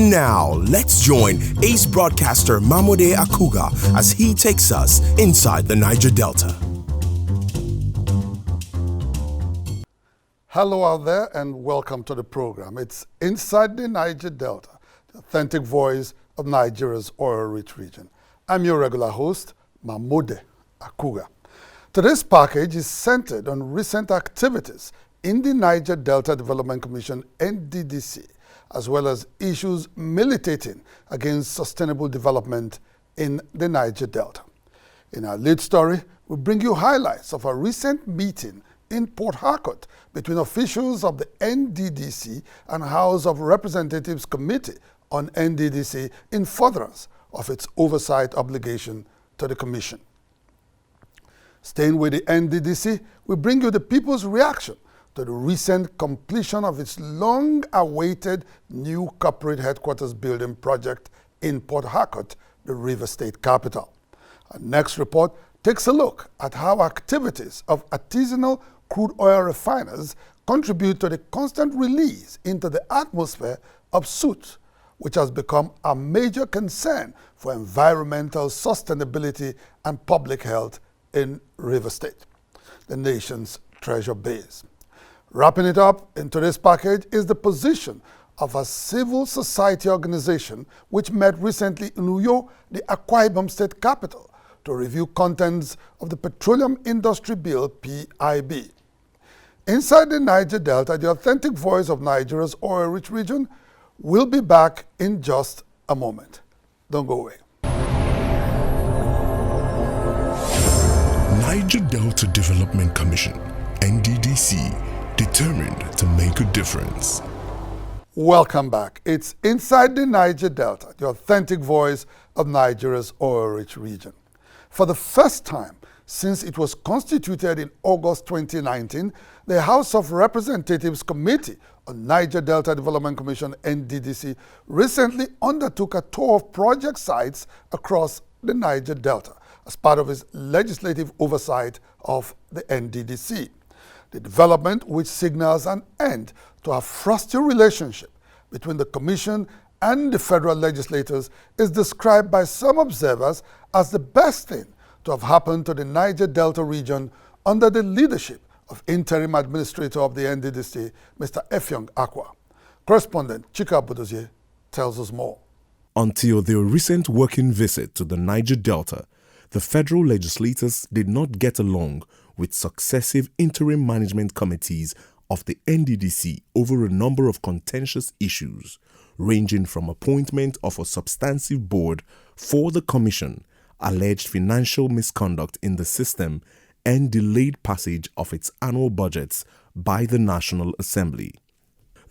And now, let's join ace broadcaster Mamode Akugha as he takes us inside the Niger Delta. Hello out there and welcome to the program. It's Inside the Niger Delta, the authentic voice of Nigeria's oil-rich region. I'm your regular host, Mamode Akugha. Today's package is centered on recent activities in the Niger Delta Development Commission, NDDC, as well as issues militating against sustainable development in the Niger Delta. In our lead story, we bring you highlights of a recent meeting in Port Harcourt between officials of the NDDC and House of Representatives Committee on NDDC in furtherance of its oversight obligation to the Commission. Staying with the NDDC, we bring you the people's reaction to the recent completion of its long-awaited new corporate headquarters building project in Port Harcourt, the River State capital. Our next report takes a look at how activities of artisanal crude oil refiners contribute to the constant release into the atmosphere of SOOT, which has become a major concern for environmental sustainability and public health in River State, the nation's treasure base. Wrapping it up in today's package is the position of a civil society organization which met recently in Uyo, the AKPABIO'S state capital, to review contents of the Petroleum Industry Bill, PIB. Inside the Niger Delta, the authentic voice of Nigeria's oil-rich region, will be back in just a moment. Don't go away. Niger Delta Development Commission, NDDC, determined to make a difference. Welcome back. It's Inside the Niger Delta, the authentic voice of Nigeria's oil-rich region. For the first time since it was constituted in August 2019, the House of Representatives Committee on Niger Delta Development Commission, NDDC, recently undertook a tour of project sites across the Niger Delta as part of its legislative oversight of the NDDC. The development, which signals an end to a frosty relationship between the Commission and the federal legislators, is described by some observers as the best thing to have happened to the Niger Delta region under the leadership of Interim Administrator of the NDDC, Mr. Akugha. Correspondent Chika Budozie tells us more. Until their recent working visit to the Niger Delta, the federal legislators did not get along with successive interim management committees of the NDDC over a number of contentious issues, ranging from appointment of a substantive board for the commission, alleged financial misconduct in the system, and delayed passage of its annual budgets by the National Assembly.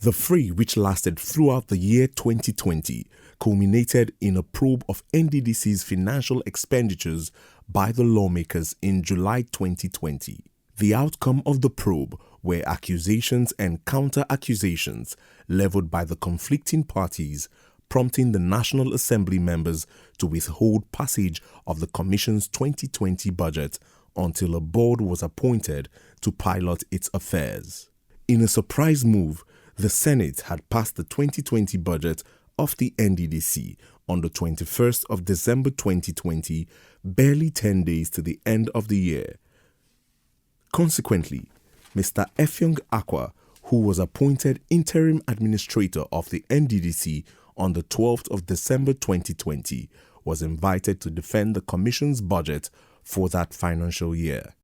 The fray, which lasted throughout the year 2020, culminated in a probe of NDDC's financial expenditures by the lawmakers in July 2020. The outcome of the probe were accusations and counter-accusations leveled by the conflicting parties, prompting the National Assembly members to withhold passage of the Commission's 2020 budget until a board was appointed to pilot its affairs. In a surprise move, the Senate had passed the 2020 budget of the NDDC on the 21st of December 2020, barely 10 days to the end of the year. Consequently, Mr. Akugha, who was appointed interim administrator of the NDDC on the 12th of December 2020, was invited to defend the Commission's budget for that financial year.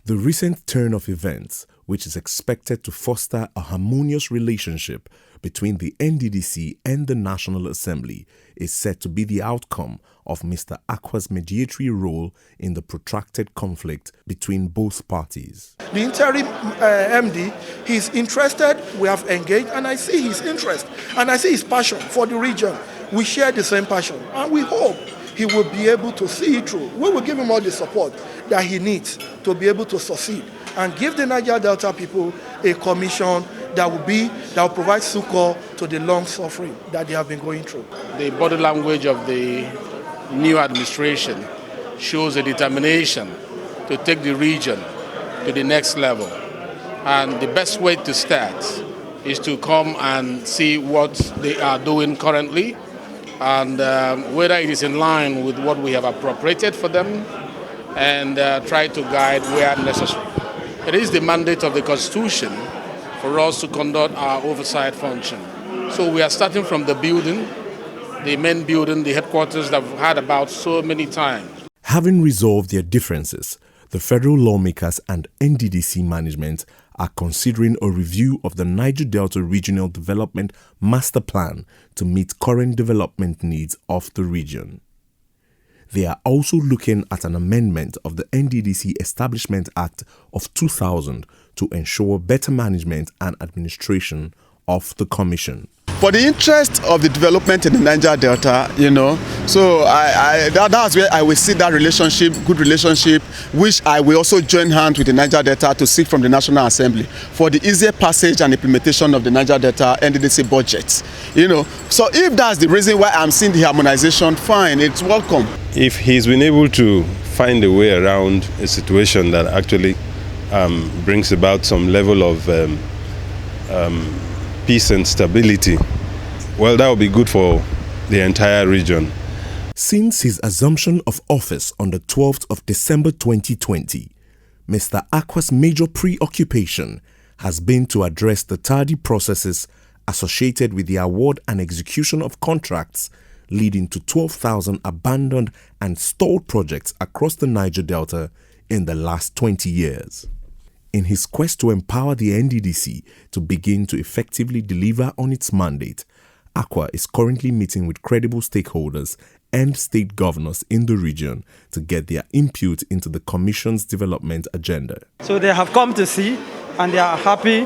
The recent turn of events, which is expected to foster a harmonious relationship between the NDDC and the National Assembly, is said to be the outcome of Mr. Akugha's mediatory role in the protracted conflict between both parties. The interim MD, he's interested, we have engaged, and I see his interest, and I see his passion for the region. We share the same passion, and we hope he will be able to see it through. We will give him all the support that he needs to be able to succeed and give the Niger Delta people a commission that will provide succor to the long suffering that they have been going through. The body language of the new administration shows a determination to take the region to the next level. And the best way to start is to come and see what they are doing currently and whether it is in line with what we have appropriated for them, and try to guide where necessary. It is the mandate of the Constitution for us to conduct our oversight function. So we are starting from the building, the main building, the headquarters that we've had about so many times. Having resolved their differences, the federal lawmakers and NDDC management are considering a review of the Niger Delta Regional Development Master Plan to meet current development needs of the region. They are also looking at an amendment of the NDDC Establishment Act of 2000 to ensure better management and administration of the commission. For the interest of the development in the Niger Delta, so that's where I will see that relationship, good relationship, which I will also join hands with the Niger Delta to seek from the National Assembly for the easier passage and implementation of the Niger Delta NDDC budgets. So if that's the reason why I'm seeing the harmonization, fine, it's welcome. If he's been able to find a way around a situation that actually brings about some level of peace and stability, well, that will be good for the entire region. Since his assumption of office on the 12th of December 2020, Mr. Akwa's major preoccupation has been to address the tardy processes associated with the award and execution of contracts, leading to 12,000 abandoned and stalled projects across the Niger Delta in the last 20 years. In his quest to empower the NDDC to begin to effectively deliver on its mandate, Akugha is currently meeting with credible stakeholders and state governors in the region to get their input into the Commission's development agenda. So they have come to see and they are happy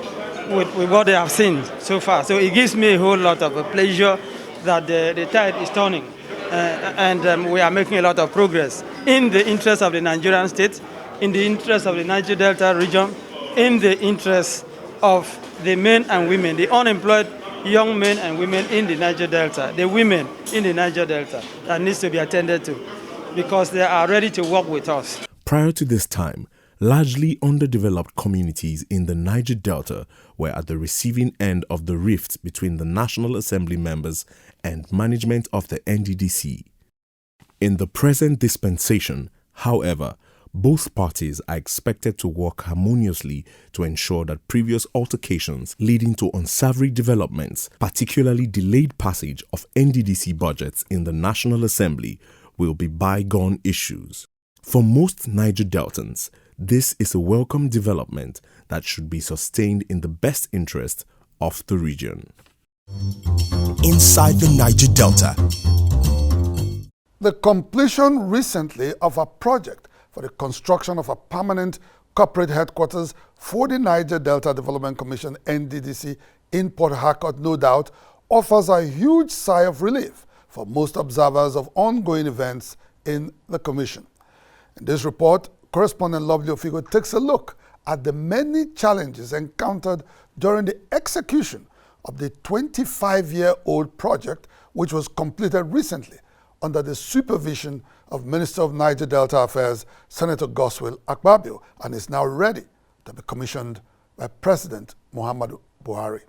with what they have seen so far. So it gives me a whole lot of pleasure that the tide is turning and we are making a lot of progress in the interest of the Nigerian state, in the interest of the Niger Delta region, in the interest of the men and women, the unemployed young men and women in the Niger Delta, the women in the Niger Delta that needs to be attended to because they are ready to work with us. Prior to this time, largely underdeveloped communities in the Niger Delta were at the receiving end of the rift between the National Assembly members and management of the NDDC. In the present dispensation, however, both parties are expected to work harmoniously to ensure that previous altercations leading to unsavory developments, particularly delayed passage of NDDC budgets in the National Assembly, will be bygone issues. For most Niger Deltans, this is a welcome development that should be sustained in the best interest of the region. Inside the Niger Delta. The completion recently of a project for the construction of a permanent corporate headquarters for the Niger Delta Development Commission, NDDC, in Port Harcourt, no doubt, offers a huge sigh of relief for most observers of ongoing events in the Commission. In this report, correspondent Lovely Ofigo takes a look at the many challenges encountered during the execution of the 25-year-old project, which was completed recently under the supervision of Minister of Niger Delta Affairs, Senator Godswill Akpabio, and is now ready to be commissioned by President Muhammadu Buhari.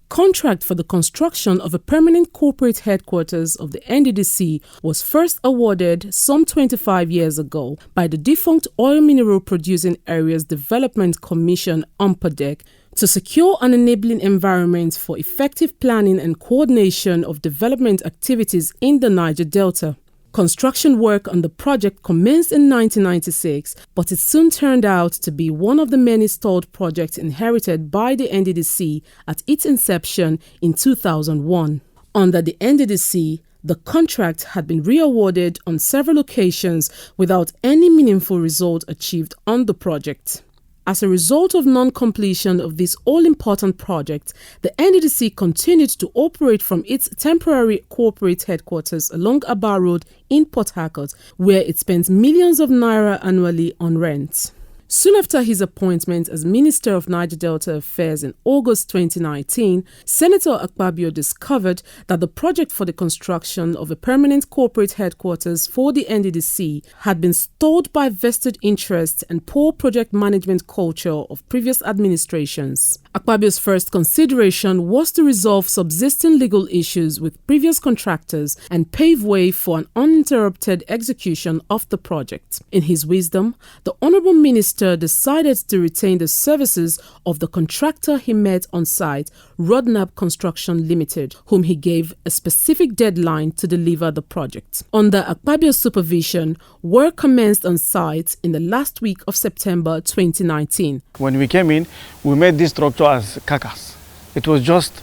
Contract for the construction of a permanent corporate headquarters of the NDDC was first awarded some 25 years ago by the defunct Oil Mineral Producing Areas Development Commission, UMPADEC, to secure an enabling environment for effective planning and coordination of development activities in the Niger Delta. Construction work on the project commenced in 1996, but it soon turned out to be one of the many stalled projects inherited by the NDDC at its inception in 2001. Under the NDDC, the contract had been re-awarded on several occasions without any meaningful result achieved on the project. As a result of non-completion of this all-important project, the NDDC continued to operate from its temporary corporate headquarters along Aba Road in Port Harcourt, where it spends millions of naira annually on rent. Soon after his appointment as Minister of Niger Delta Affairs in August 2019, Senator AKPABIO discovered that the project for the construction of a permanent corporate headquarters for the NDDC had been stalled by vested interests and poor project management culture of previous administrations. AKPABIO'S first consideration was to resolve subsisting legal issues with previous contractors and pave way for an uninterrupted execution of the project. In his wisdom, the Honourable Minister decided to retain the services of the contractor he met on site, Rodnab Construction Limited, whom he gave a specific deadline to deliver the project. Under AKPABIO'S supervision, work commenced on site in the last week of September 2019. When we came in, we made this structure as carcass. It was just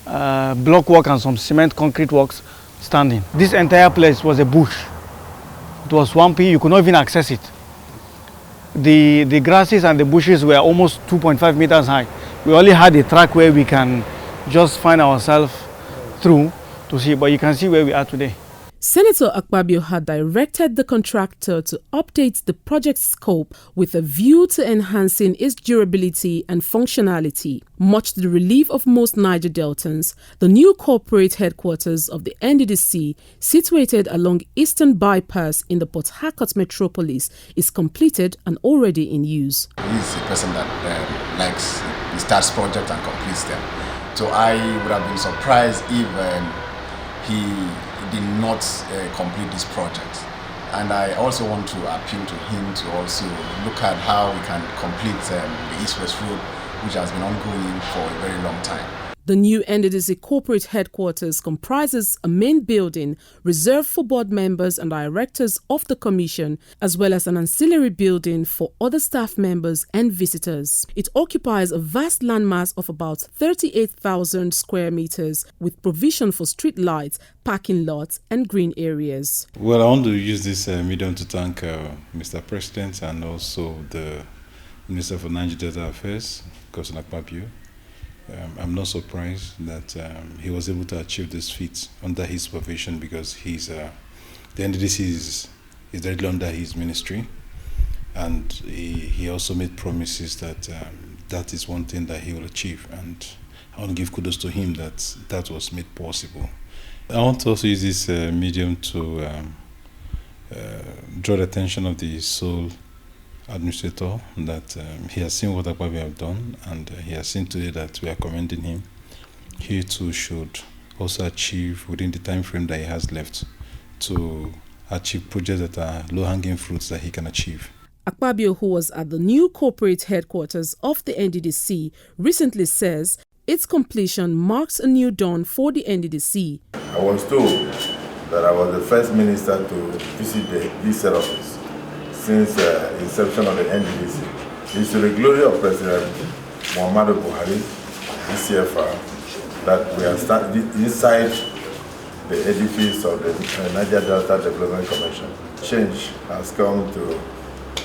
block work and some cement concrete works standing. This entire place was a bush. It was swampy, you could not even access it. The grasses and the bushes were almost 2.5 meters high. We only had a track where we can just find ourselves through to see, but you can see where we are today. Senator AKPABIO had directed the contractor to update the project's scope with a view to enhancing its durability and functionality. Much to the relief of most Niger Deltans, the new corporate headquarters of the NDDC, situated along Eastern Bypass in the Port Harcourt metropolis, is completed and already in use. He's a person that likes, he starts projects and completes them. So I would have been surprised if he did not complete this project. And I also want to appeal to him to also look at how we can complete the East-West Road, which has been ongoing for a very long time. The new NDDC corporate headquarters comprises a main building reserved for board members and directors of the commission, as well as an ancillary building for other staff members and visitors. It occupies a vast landmass of about 38,000 square meters, with provision for street lights, parking lots and green areas. Well, I want to use this medium to thank Mr. President and also the Minister for Niger Delta Affairs, Cousin AKPABIO. I'm not surprised that he was able to achieve this feat under his supervision, because he's the NDDC is directly under his ministry, and he also made promises that that is one thing that he will achieve, and I want to give kudos to him that that was made possible. I want to also use this medium to draw the attention of the sole administrator that he has seen what AKPABIO have done, and he has seen today that we are commending him. He too should also achieve within the time frame that he has left to achieve projects that are low-hanging fruits that he can achieve. AKPABIO, who was at the new corporate headquarters of the NDDC, recently says its completion marks a new dawn for the NDDC. I was told that I was the first minister to visit this head office since inception of the NDDC. It's to the glory of President Muhammadu Buhari, DCFR, that we are inside the edifice of the Niger Delta Development Commission. Change has come to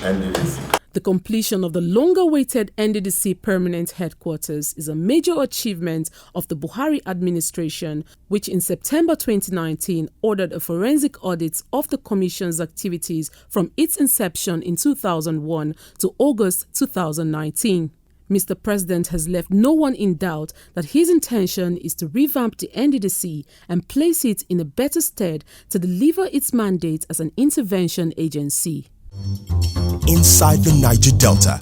NDDC. The completion of the longer-awaited NDDC permanent headquarters is a major achievement of the Buhari administration, which in September 2019 ordered a forensic audit of the Commission's activities from its inception in 2001 to August 2019. Mr. President has left no one in doubt that his intention is to revamp the NDDC and place it in a better stead to deliver its mandate as an intervention agency. Inside the Niger Delta.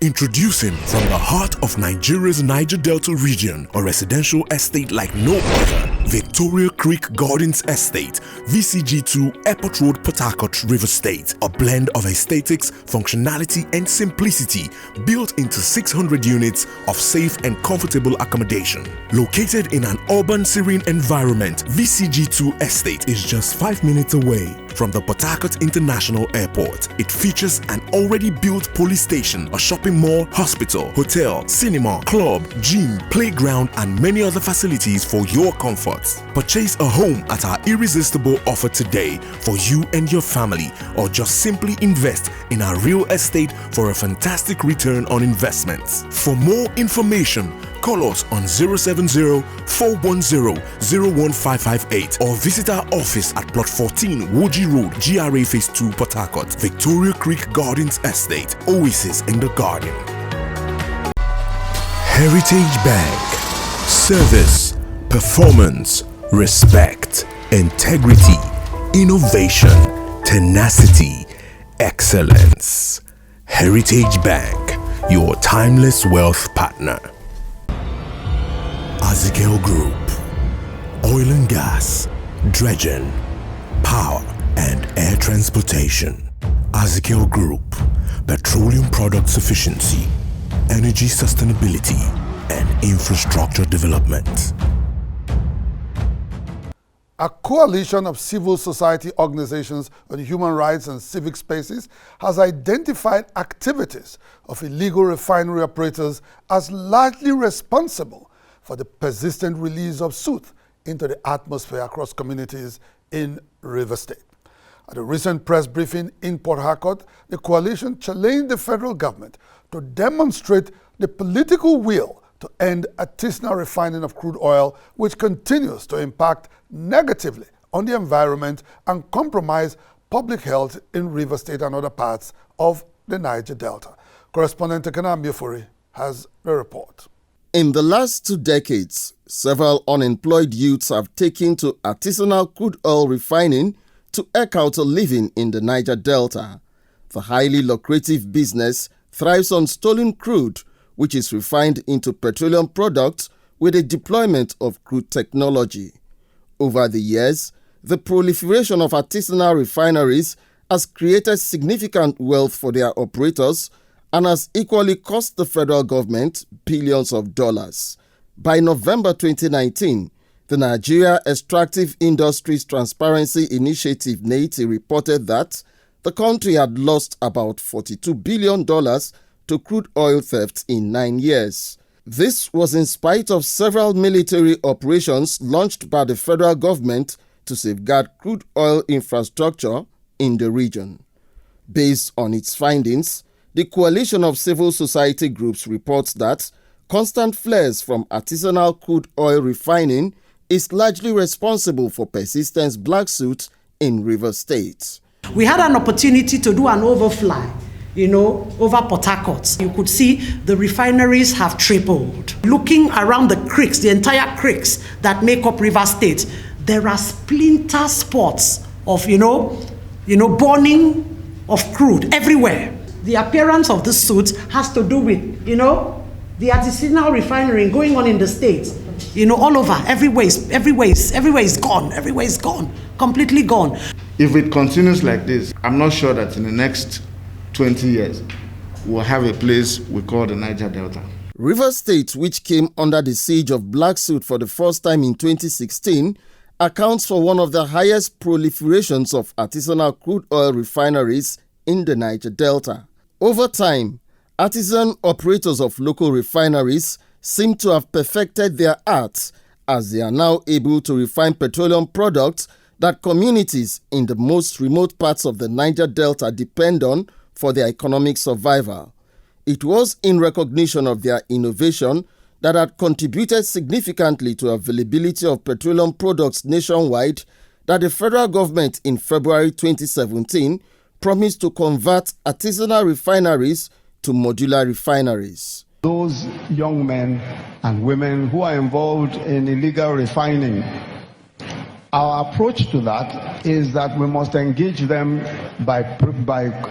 Introducing from the heart of Nigeria's Niger Delta region, a residential estate like no other, Victoria Creek Gardens Estate, VCG2 Airport Road, Port Harcourt, River State. A blend of aesthetics, functionality and simplicity, built into 600 units of safe and comfortable accommodation. Located in an urban serene environment, VCG2 Estate is just 5 minutes away from the Port Harcourt International Airport. It features an already built police station, a shopping mall, hospital, hotel, cinema, club, gym, playground and many other facilities for your comfort. Purchase a home at our irresistible offer today for you and your family, or just simply invest in our real estate for a fantastic return on investments. For more information, call us on 070-410-01558 or visit our office at Plot 14 Woji Road, GRA Phase 2, Port Harcourt. Victoria Creek Gardens Estate, oasis in the garden. Heritage Bank. Service, performance, respect, integrity, innovation, tenacity, excellence. Heritage Bank, your timeless wealth partner. Azikiel Group, oil and gas, dredging, power and air transportation. Azikiel Group, petroleum product sufficiency, energy sustainability and infrastructure development. A coalition of civil society organizations on human rights and civic spaces has identified activities of illegal refinery operators as largely responsible for the persistent release of SOOT into the atmosphere across communities in River State. At a recent press briefing in Port Harcourt, the coalition challenged the federal government to demonstrate the political will to end artisanal refining of crude oil, which continues to impact negatively on the environment and compromise public health in River State and other parts of the Niger Delta. Correspondent Ekena Miofori has the report. In the last 2 decades, several unemployed youths have taken to artisanal crude oil refining to eke out a living in the Niger Delta. The highly lucrative business thrives on stolen crude, which is refined into petroleum products with the deployment of crude technology. Over the years, the proliferation of artisanal refineries has created significant wealth for their operators and has equally cost the federal government billions of dollars. By November 2019, the Nigeria Extractive Industries Transparency Initiative (NEITI) reported that the country had lost about $42 billion to crude oil theft in 9 years. This was in spite of several military operations launched by the federal government to safeguard crude oil infrastructure in the region. Based on its findings, the coalition of civil society groups reports that constant flares from artisanal crude oil refining is largely responsible for persistent black soot in River State. We had an opportunity to do an overfly, over Port Harcourt. You could see the refineries have tripled. Looking around the creeks, the entire creeks that make up River State, there are splinter spots of, burning of crude everywhere. The appearance of the soot has to do with, the artisanal refinery going on in the States. All over, everywhere is gone, completely gone. If it continues like this, I'm not sure that in the next 20 years, we'll have a place we call the Niger Delta. River State, which came under the siege of black soot for the first time in 2016, accounts for one of the highest proliferations of artisanal crude oil refineries in the Niger Delta. Over time, artisan operators of local refineries seem to have perfected their art, as they are now able to refine petroleum products that communities in the most remote parts of the Niger Delta depend on for their economic survival. It was in recognition of their innovation that had contributed significantly to availability of petroleum products nationwide that the federal government in February 2017 promised to convert artisanal refineries to modular refineries. Those young men and women who are involved in illegal refining, our approach to that is that we must engage them by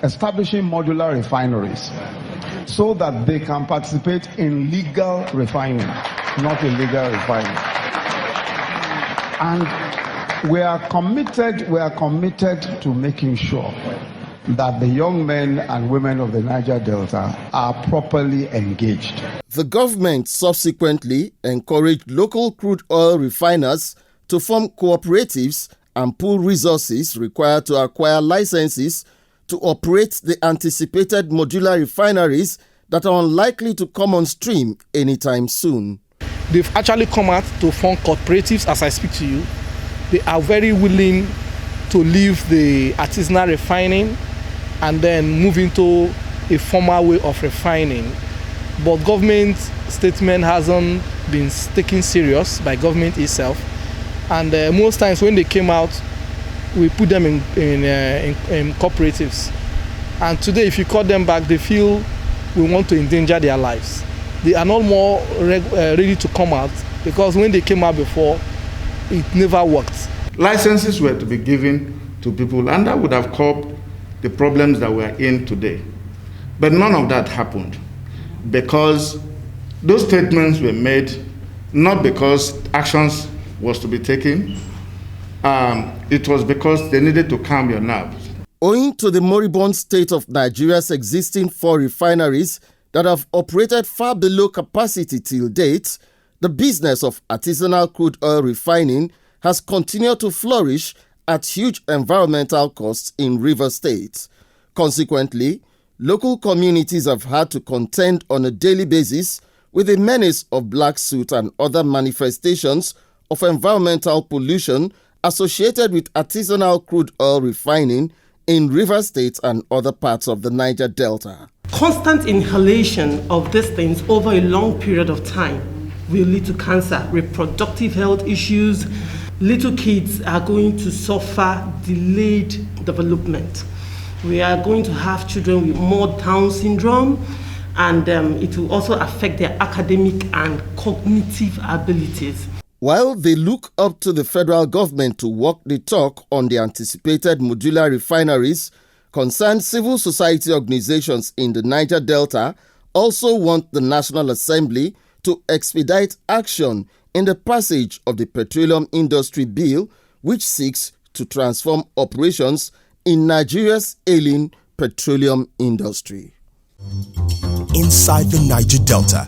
establishing modular refineries so that they can participate in legal refining, not illegal refining. And we are committed to making sure that the young men and women of the Niger Delta are properly engaged. The government subsequently encouraged local crude oil refiners to form cooperatives and pool resources required to acquire licenses to operate the anticipated modular refineries that are unlikely to come on stream anytime soon. They've actually come out to form cooperatives as I speak to you. They are very willing to leave the artisanal refining and then move into a formal way of refining. But government statement hasn't been taken serious by government itself. And most times when they came out, we put them in cooperatives. And today, if you call them back, they feel we want to endanger their lives. They are not more ready to come out because when they came out before, it never worked. Licenses were to be given to people, and that would have curbed the problems that we are in today. But none of that happened. because those statements were made not because actions was to be taken. It was because they needed to calm your nerves. Owing to the moribund state of Nigeria's existing 4 refineries that have operated far below capacity till date, the business of artisanal crude oil refining has continued to flourish at huge environmental costs in Rivers State. Consequently, local communities have had to contend on a daily basis with the menace of black soot and other manifestations of environmental pollution associated with artisanal crude oil refining in Rivers State and other parts of the Niger Delta. Constant inhalation of these things over a long period of time will lead to cancer, reproductive health issues. Little kids are going to suffer delayed development. We are going to have children with more Down syndrome, and it will also affect their academic and cognitive abilities. While they look up to the federal government to walk the talk on the anticipated modular refineries, concerned civil society organizations in the Niger Delta also want the National Assembly to expedite action in the passage of the Petroleum Industry Bill, which seeks to transform operations in Nigeria's ailing petroleum industry. Inside the Niger Delta.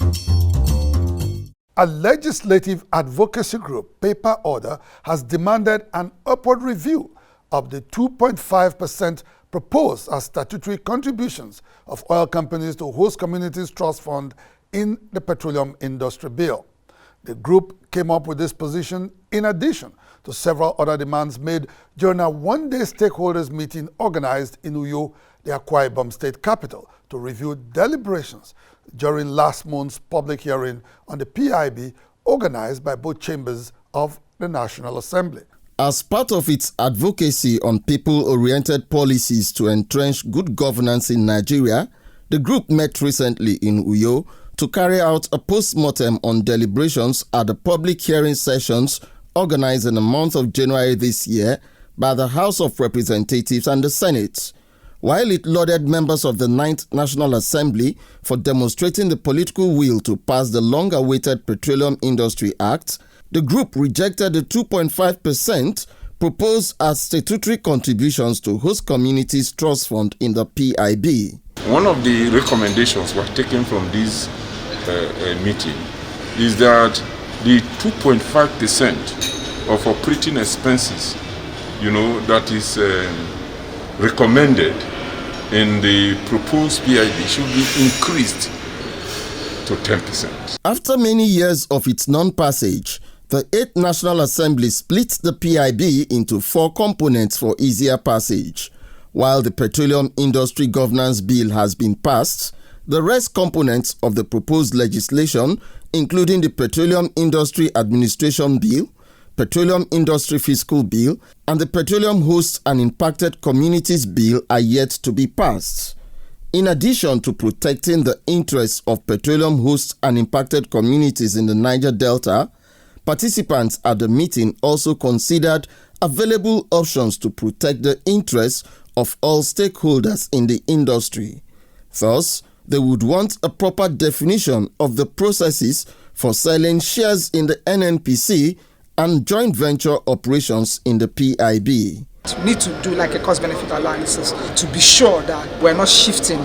A legislative advocacy group, Paper Order, has demanded an upward review of the 2.5% proposed as statutory contributions of oil companies to host communities trust fund in the Petroleum Industry Bill. The group came up with this position in addition to several other demands made during a one-day stakeholders meeting organized in Uyo, the Akwa Ibom state capital, to review deliberations during last month's public hearing on the PIB organized by both chambers of the National Assembly. As part of its advocacy on people-oriented policies to entrench good governance in Nigeria, the group met recently in Uyo to carry out a post-mortem on deliberations at the public hearing sessions organized in the month of January this year by the House of Representatives and the Senate. While it lauded members of the 9th National Assembly for demonstrating the political will to pass the long-awaited Petroleum Industry Act, the group rejected the 2.5% proposed as statutory contributions to host communities trust fund in the PIB. One of the recommendations we're taken from this meeting is that the 2.5% of operating expenses, that is recommended in the proposed PIB should be increased to 10%. After many years of its non-passage, the 8th National Assembly split the PIB into 4 components for easier passage. While the Petroleum Industry Governance Bill has been passed, the rest components of the proposed legislation, including the Petroleum Industry Administration Bill, Petroleum Industry Fiscal Bill, and the Petroleum Host and Impacted Communities Bill, are yet to be passed. In addition to protecting the interests of petroleum host and impacted communities in the Niger Delta, participants at the meeting also considered available options to protect the interests of all stakeholders in the industry. Thus, they would want a proper definition of the processes for selling shares in the NNPC and joint venture operations in the PIB. We need to do like a cost-benefit analysis to be sure that we're not shifting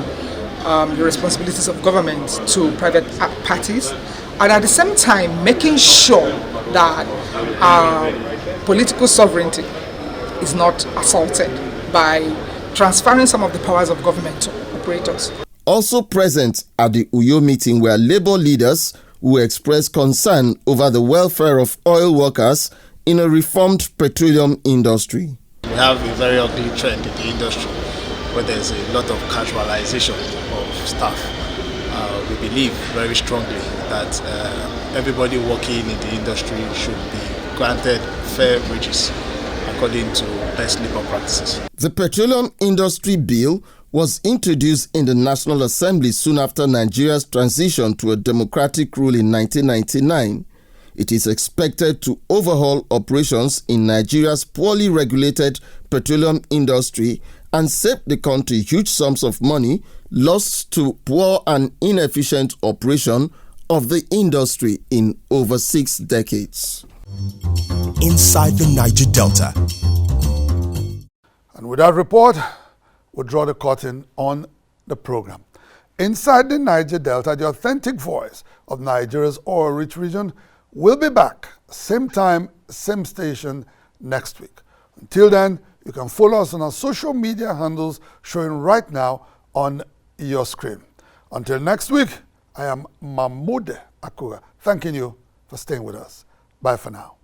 the responsibilities of government to private parties, and at the same time making sure that our political sovereignty is not assaulted by transferring some of the powers of government to operators. Also present at the Uyo meeting were labor leaders who expressed concern over the welfare of oil workers in a reformed petroleum industry. We have a very ugly trend in the industry where there's a lot of casualization of staff. We believe very strongly that everybody working in the industry should be granted fair wages according to best labor practices. The Petroleum Industry Bill was introduced in the National Assembly soon after Nigeria's transition to a democratic rule in 1999. It is expected to overhaul operations in Nigeria's poorly regulated petroleum industry and save the country huge sums of money lost to poor and inefficient operation of the industry in over 6 decades. Inside the Niger Delta. And with that report, we'll draw the curtain on the program. Inside the Niger Delta, the authentic voice of Nigeria's oil-rich region, will be back same time, same station next week. Until then, you can follow us on our social media handles showing right now on your screen. Until next week, I am Mamode Akugha, thanking you for staying with us. Bye for now.